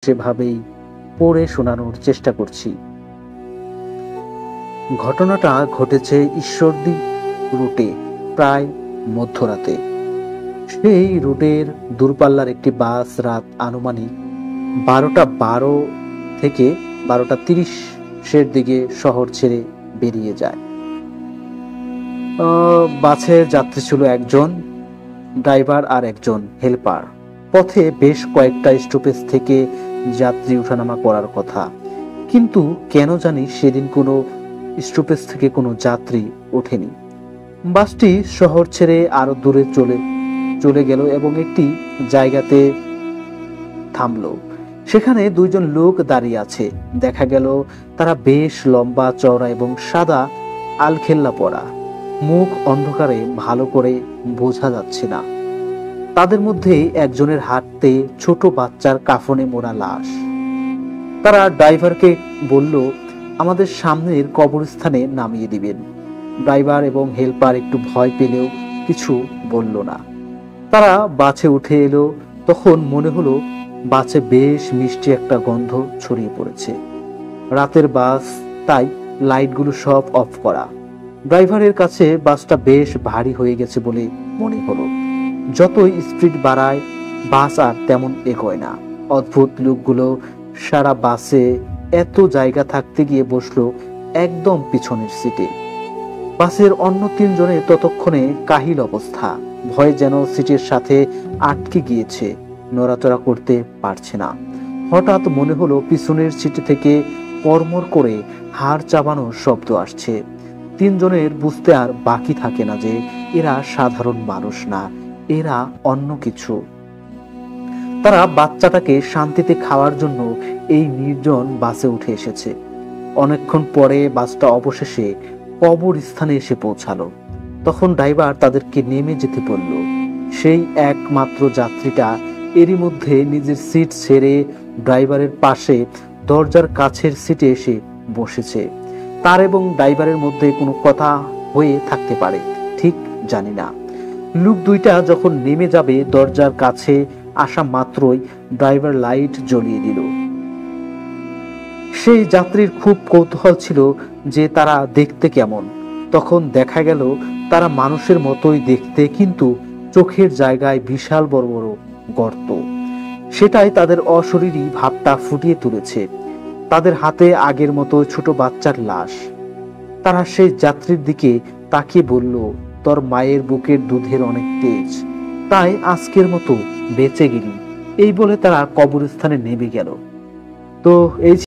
সেভাবেই পড়ে শোনানোর চেষ্টা করছি। ঘটনাটা ঘটেছে ঈশ্বরদী রুটে প্রায় মধ্যরাতে। সেই রুটের দূরপাল্লার একটি বাস রাত আনুমানিক 12:12 থেকে 12:30 দিকে শহর ছেড়ে বেরিয়ে যায়। বাসের যাত্রী ছিল একজন ড্রাইভার আর একজন হেল্পার। পথে বেশ কয়েকটা স্টপেজ থেকে যাত্রী ওঠানামা করার কথা, কিন্তু কেন জানি সেদিন কোনো স্টপেজ থেকে কোনো যাত্রী ওঠেনি। বাসটি শহর ছেড়ে আরো দূরে চলে গেল এবং একটি জায়গাতে থামলো। সেখানে দুইজন লোক দাঁড়িয়ে আছে। দেখা গেল তারা বেশ লম্বা চওড়া এবং সাদা আলখেল্লা পরা, মুখ অন্ধকারে ভালো করে বোঝা যাচ্ছে না। তাদের মধ্যে একজনের হাতে ছোট বাচ্চার কাফনে মোড়া লাশ। তারা ড্রাইভারকে বলল, আমাদের সামনের কবরস্থানে নামিয়ে দিবেন। ড্রাইভার এবং হেল্পার একটু ভয় পেলেও কিছু বলল না। তারা বাসে উঠে এলো। তখন মনে হলো বাসে বেশ মিষ্টি একটা গন্ধ ছড়িয়ে পড়েছে। রাতের বাস, তাই লাইটগুলো সব অফ করা। ড্রাইভারের কাছে বাসটা বেশ ভারী হয়ে গেছে বলে মনে হলো। যতই স্পিড বাড়ায় বাস আর তেমন এগোয় না। অদ্ভুত লোকগুলো সারা বাসে এত জায়গা থাকতে গিয়ে বসলো একদম পিছনের সিটে। বাসের অন্য তিনজনের ততক্ষণে কাহিল অবস্থা, ভয় যেন সিটের সাথে আটকে গিয়েছে, নড়াচড়া করতে পারছে না। হঠাৎ মনে হলো পিছনের সিটে থেকে কড়মড় করে হাড় চাবানোর শব্দ আসছে। তিনজনের বুঝতে আর বাকি থাকে না যে এরা সাধারণ মানুষ না, এরা অন্য কিছু। তারা বাচ্চাটাকে শান্তিতে খাওয়ার জন্য এই নির্জন বাসে উঠে এসেছে। অনেকক্ষণ পরে বাসটা অবশেষে কবরস্থানে এসে পৌঁছালো। তখন ড্রাইভার তাদেরকে নেমে যেতে বলল। সেই একমাত্র যাত্রীটা এরই মধ্যে নিজের সিট ছেড়ে ড্রাইভারের পাশে দরজার কাছের সিটে এসে বসেছে। তার এবং ড্রাইভারের মধ্যে কোনো কথা হয়ে থাকতে পারে, ঠিক জানি না। লোক দুইটা যখন নেমে যাবে দরজার কাছে আসা মাত্রই ড্রাইভার লাইট জ্বলিয়ে দিল। সেই যাত্রীর খুব কৌতূহল ছিল যে তারা দেখতে কেমন। তখন দেখা গেল তারা মানুষের মতোই দেখতে, কিন্তু চোখের জায়গায় বিশাল বড় বড় গর্ত। সেটাই তাদের অশরীরী ভাবটা ফুটিয়ে তুলেছে। তাদের হাতে আগের মতো ছোট বাচ্চার লাশ। তারা সেই যাত্রীর দিকে তাকিয়ে বলল, তোর মায়ের বুকের দুধের অনেক তেজ, তাই আজকের মতো বেঁচে গেলি। এই বলে তারা কবরস্থানে নেমে গেল। তো এই